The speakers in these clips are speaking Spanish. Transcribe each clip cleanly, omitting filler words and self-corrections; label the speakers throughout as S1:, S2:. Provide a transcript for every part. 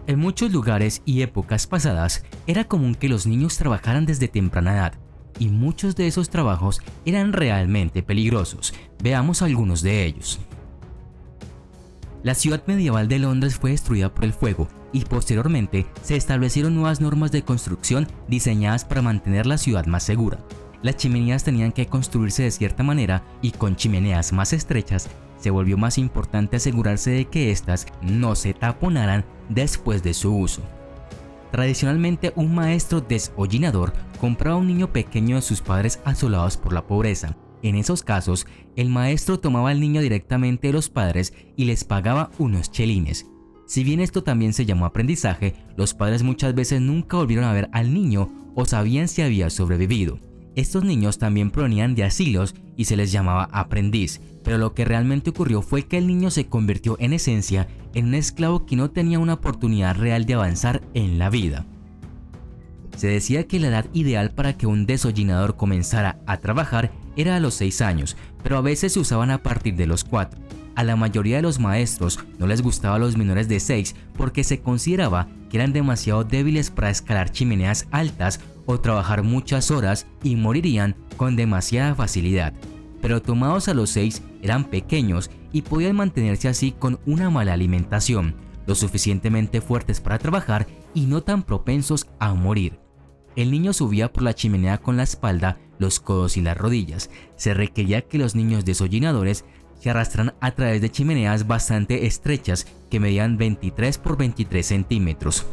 S1: En muchos lugares y épocas pasadas era común que los niños trabajaran desde temprana edad, y muchos de esos trabajos eran realmente peligrosos. Veamos algunos de ellos. La ciudad medieval de Londres fue destruida por el fuego y posteriormente se establecieron nuevas normas de construcción diseñadas para mantener la ciudad más segura. Las chimeneas tenían que construirse de cierta manera y con chimeneas más estrechas se volvió más importante asegurarse de que éstas no se taponaran después de su uso. Tradicionalmente, un maestro deshollinador compraba a un niño pequeño de sus padres asolados por la pobreza. En esos casos, el maestro tomaba al niño directamente de los padres y les pagaba unos chelines. Si bien esto también se llamó aprendizaje, los padres muchas veces nunca volvieron a ver al niño o sabían si había sobrevivido. Estos niños también provenían de asilos y se les llamaba aprendiz, pero lo que realmente ocurrió fue que el niño se convirtió en esencia en un esclavo que no tenía una oportunidad real de avanzar en la vida. Se decía que la edad ideal para que un deshollinador comenzara a trabajar era a los 6 años, pero a veces se usaban a partir de los 4. A la mayoría de los maestros no les gustaban los menores de 6 porque se consideraba que eran demasiado débiles para escalar chimeneas altas o trabajar muchas horas y morirían con demasiada facilidad. Pero tomados a los 6 eran pequeños y podían mantenerse así con una mala alimentación, lo suficientemente fuertes para trabajar y no tan propensos a morir. El niño subía por la chimenea con la espalda, los codos y las rodillas. Se requería que los niños deshollinadores se arrastraran a través de chimeneas bastante estrechas que medían 23 por 23 centímetros.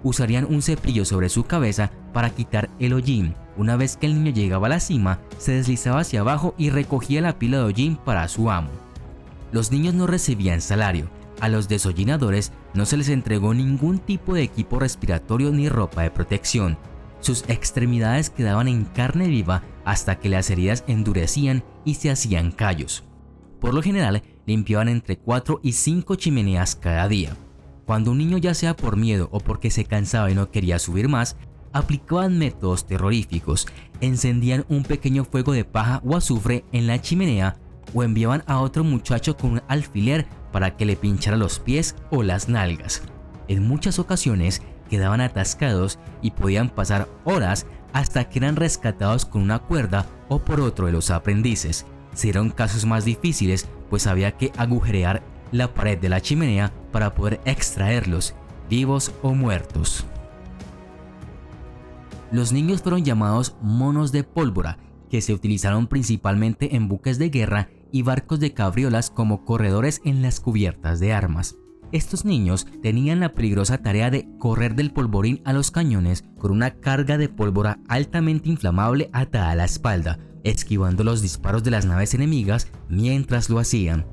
S1: Usarían un cepillo sobre su cabeza para quitar el hollín. Una vez que el niño llegaba a la cima, se deslizaba hacia abajo y recogía la pila de hollín para su amo. Los niños no recibían salario. A los deshollinadores no se les entregó ningún tipo de equipo respiratorio ni ropa de protección. Sus extremidades quedaban en carne viva hasta que las heridas endurecían y se hacían callos. Por lo general, limpiaban entre 4 y 5 chimeneas cada día. Cuando un niño, ya sea por miedo o porque se cansaba y no quería subir más, aplicaban métodos terroríficos, encendían un pequeño fuego de paja o azufre en la chimenea o enviaban a otro muchacho con un alfiler para que le pinchara los pies o las nalgas. En muchas ocasiones quedaban atascados y podían pasar horas hasta que eran rescatados con una cuerda o por otro de los aprendices. Si eran casos más difíciles, pues había que agujerear la pared de la chimenea para poder extraerlos, vivos o muertos. Los niños fueron llamados monos de pólvora, que se utilizaron principalmente en buques de guerra y barcos de cabriolas como corredores en las cubiertas de armas. Estos niños tenían la peligrosa tarea de correr del polvorín a los cañones con una carga de pólvora altamente inflamable atada a la espalda, esquivando los disparos de las naves enemigas mientras lo hacían.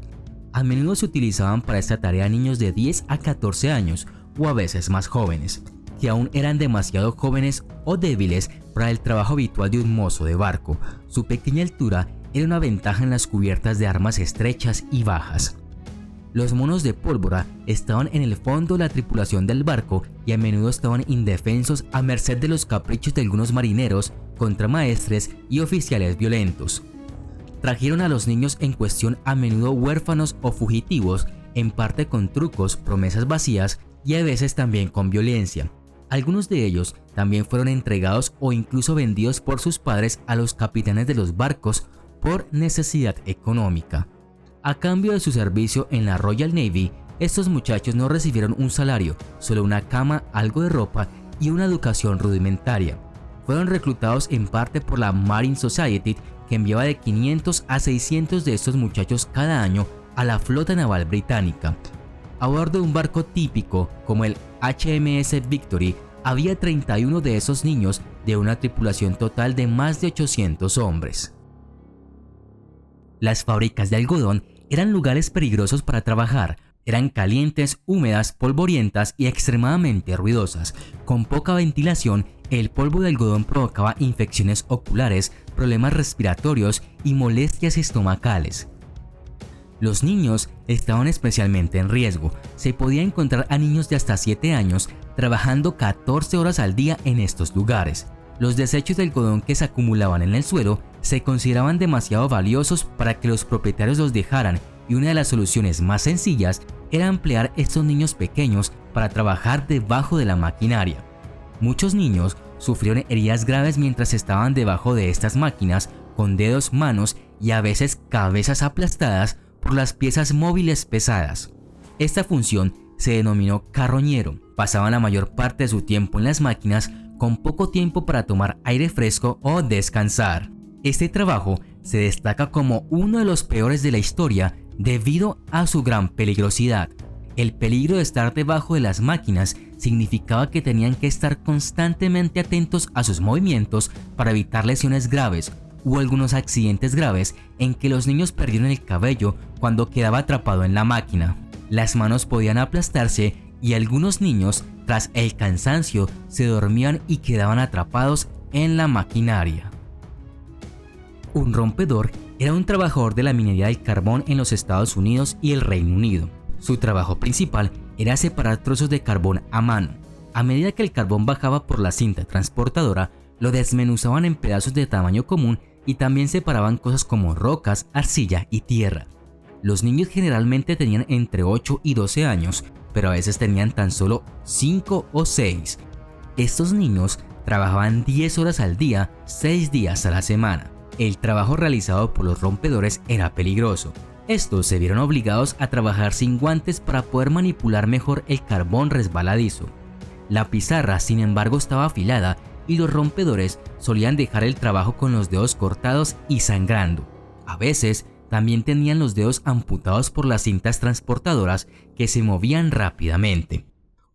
S1: A menudo se utilizaban para esta tarea niños de 10 a 14 años o a veces más jóvenes, que aún eran demasiado jóvenes o débiles para el trabajo habitual de un mozo de barco. Su pequeña altura era una ventaja en las cubiertas de armas estrechas y bajas. Los monos de pólvora estaban en el fondo de la tripulación del barco y a menudo estaban indefensos a merced de los caprichos de algunos marineros, contramaestres y oficiales violentos. Trajeron a los niños en cuestión a menudo huérfanos o fugitivos, en parte con trucos, promesas vacías y a veces también con violencia. Algunos de ellos también fueron entregados o incluso vendidos por sus padres a los capitanes de los barcos por necesidad económica. A cambio de su servicio en la Royal Navy, estos muchachos no recibieron un salario, solo una cama, algo de ropa y una educación rudimentaria. Fueron reclutados en parte por la Marine Society, que enviaba de 500 a 600 de estos muchachos cada año a la flota naval británica. A bordo de un barco típico como el HMS Victory, había 31 de esos niños de una tripulación total de más de 800 hombres. Las fábricas de algodón eran lugares peligrosos para trabajar. Eran calientes, húmedas, polvorientas y extremadamente ruidosas. Con poca ventilación, el polvo de algodón provocaba infecciones oculares, problemas respiratorios y molestias estomacales. Los niños estaban especialmente en riesgo. Se podía encontrar a niños de hasta 7 años trabajando 14 horas al día en estos lugares. Los desechos de algodón que se acumulaban en el suelo se consideraban demasiado valiosos para que los propietarios los dejaran, y una de las soluciones más sencillas era emplear estos niños pequeños para trabajar debajo de la maquinaria. Muchos niños sufrieron heridas graves mientras estaban debajo de estas máquinas, con dedos, manos y a veces cabezas aplastadas por las piezas móviles pesadas. Esta función se denominó carroñero. Pasaban la mayor parte de su tiempo en las máquinas con poco tiempo para tomar aire fresco o descansar. Este trabajo se destaca como uno de los peores de la historia debido a su gran peligrosidad. El peligro de estar debajo de las máquinas significaba que tenían que estar constantemente atentos a sus movimientos para evitar lesiones graves o algunos accidentes graves en que los niños perdieron el cabello cuando quedaba atrapado en la máquina. Las manos podían aplastarse y algunos niños, tras el cansancio, se dormían y quedaban atrapados en la maquinaria. Un rompedor era un trabajador de la minería del carbón en los Estados Unidos y el Reino Unido. Su trabajo principal era separar trozos de carbón a mano. A medida que el carbón bajaba por la cinta transportadora, lo desmenuzaban en pedazos de tamaño común y también separaban cosas como rocas, arcilla y tierra. Los niños generalmente tenían entre 8 y 12 años, pero a veces tenían tan solo 5 o 6. Estos niños trabajaban 10 horas al día, 6 días a la semana. El trabajo realizado por los rompedores era peligroso. Estos se vieron obligados a trabajar sin guantes para poder manipular mejor el carbón resbaladizo. La pizarra, sin embargo, estaba afilada y los rompedores solían dejar el trabajo con los dedos cortados y sangrando. A veces también tenían los dedos amputados por las cintas transportadoras que se movían rápidamente.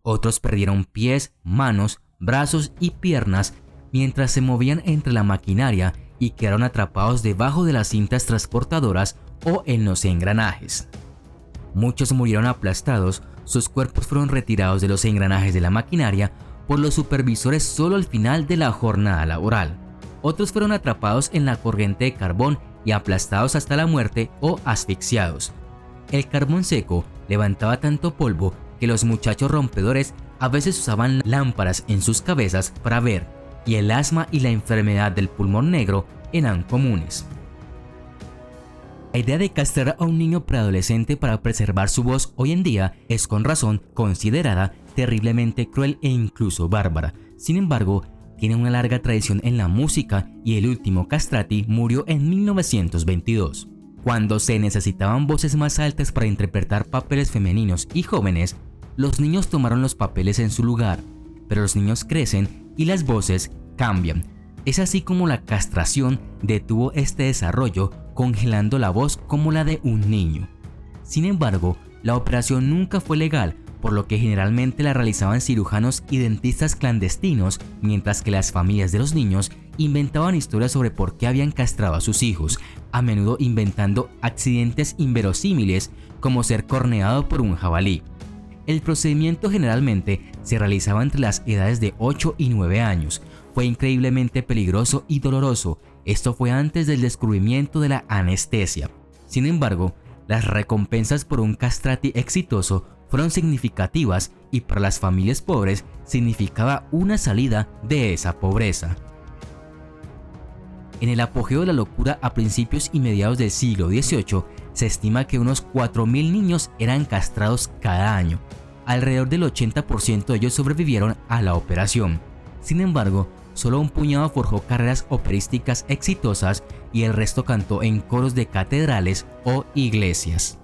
S1: Otros perdieron pies, manos, brazos y piernas mientras se movían entre la maquinaria y quedaron atrapados debajo de las cintas transportadoras o en los engranajes. Muchos murieron aplastados, sus cuerpos fueron retirados de los engranajes de la maquinaria por los supervisores solo al final de la jornada laboral. Otros fueron atrapados en la corriente de carbón y aplastados hasta la muerte o asfixiados. El carbón seco levantaba tanto polvo que los muchachos rompedores a veces usaban lámparas en sus cabezas para ver, y el asma y la enfermedad del pulmón negro eran comunes. La idea de castrar a un niño preadolescente para preservar su voz hoy en día es con razón considerada terriblemente cruel e incluso bárbara. Sin embargo, tiene una larga tradición en la música y el último castrati murió en 1922. Cuando se necesitaban voces más altas para interpretar papeles femeninos y jóvenes, los niños tomaron los papeles en su lugar, pero los niños crecen y las voces cambian. Es así como la castración detuvo este desarrollo, congelando la voz como la de un niño. Sin embargo, la operación nunca fue legal, por lo que generalmente la realizaban cirujanos y dentistas clandestinos, mientras que las familias de los niños inventaban historias sobre por qué habían castrado a sus hijos, a menudo inventando accidentes inverosímiles como ser corneado por un jabalí. El procedimiento generalmente se realizaba entre las edades de 8 y 9 años. Fue increíblemente peligroso y doloroso. Esto fue antes del descubrimiento de la anestesia. Sin embargo, las recompensas por un castrati exitoso fueron significativas y para las familias pobres significaba una salida de esa pobreza. En el apogeo de la locura a principios y mediados del siglo XVIII, se estima que unos 4.000 niños eran castrados cada año. Alrededor del 80% de ellos sobrevivieron a la operación. Sin embargo, solo un puñado forjó carreras operísticas exitosas y el resto cantó en coros de catedrales o iglesias.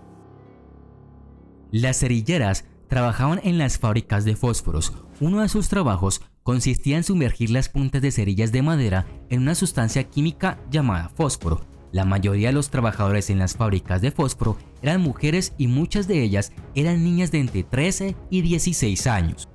S1: Las cerilleras trabajaban en las fábricas de fósforos. Uno de sus trabajos consistía en sumergir las puntas de cerillas de madera en una sustancia química llamada fósforo. La mayoría de los trabajadores en las fábricas de fósforo eran mujeres y muchas de ellas eran niñas de entre 13 y 16 años.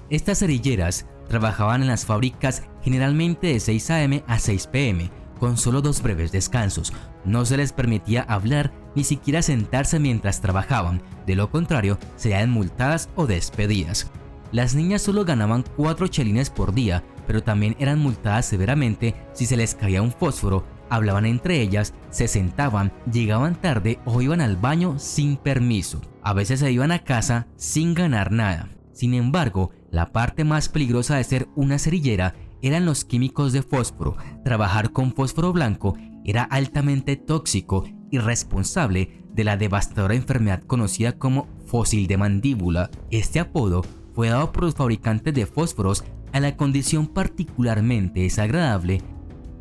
S1: Estas cerilleras trabajaban en las fábricas generalmente de 6 a.m. a 6 p.m., con solo 2 breves descansos. No se les permitía hablar ni siquiera sentarse mientras trabajaban, de lo contrario serían multadas o despedidas. Las niñas solo ganaban 4 chelines por día, pero también eran multadas severamente si se les caía un fósforo, hablaban entre ellas, se sentaban, llegaban tarde o iban al baño sin permiso. A veces se iban a casa sin ganar nada. Sin embargo, la parte más peligrosa de ser una cerillera eran los químicos de fósforo. Trabajar con fósforo blanco era altamente tóxico y responsable de la devastadora enfermedad conocida como fósil de mandíbula. Este apodo fue dado por los fabricantes de fósforos a la condición particularmente desagradable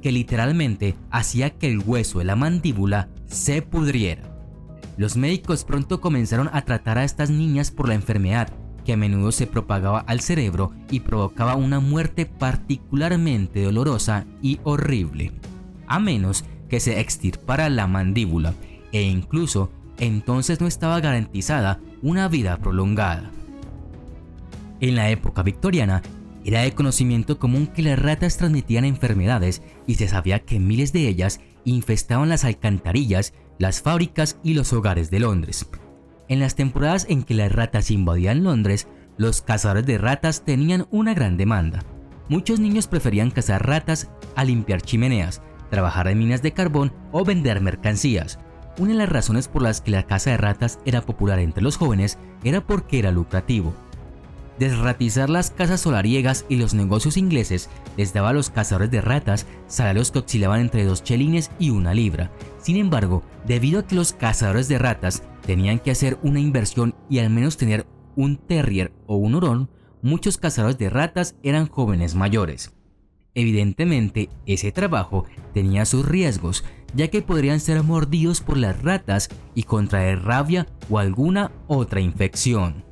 S1: que literalmente hacía que el hueso de la mandíbula se pudriera. Los médicos pronto comenzaron a tratar a estas niñas por la enfermedad, que a menudo se propagaba al cerebro y provocaba una muerte particularmente dolorosa y horrible, a menos que se extirpara la mandíbula, e incluso entonces no estaba garantizada una vida prolongada. En la época victoriana, era de conocimiento común que las ratas transmitían enfermedades y se sabía que miles de ellas infestaban las alcantarillas, las fábricas y los hogares de Londres. En las temporadas en que las ratas invadían Londres, los cazadores de ratas tenían una gran demanda. Muchos niños preferían cazar ratas a limpiar chimeneas, trabajar en minas de carbón o vender mercancías. Una de las razones por las que la caza de ratas era popular entre los jóvenes era porque era lucrativo. Desratizar las casas solariegas y los negocios ingleses les daba a los cazadores de ratas salarios que oscilaban entre 2 chelines y 1 libra. Sin embargo, debido a que los cazadores de ratas tenían que hacer una inversión y al menos tener un terrier o un hurón, muchos cazadores de ratas eran jóvenes mayores. Evidentemente, ese trabajo tenía sus riesgos, ya que podrían ser mordidos por las ratas y contraer rabia o alguna otra infección.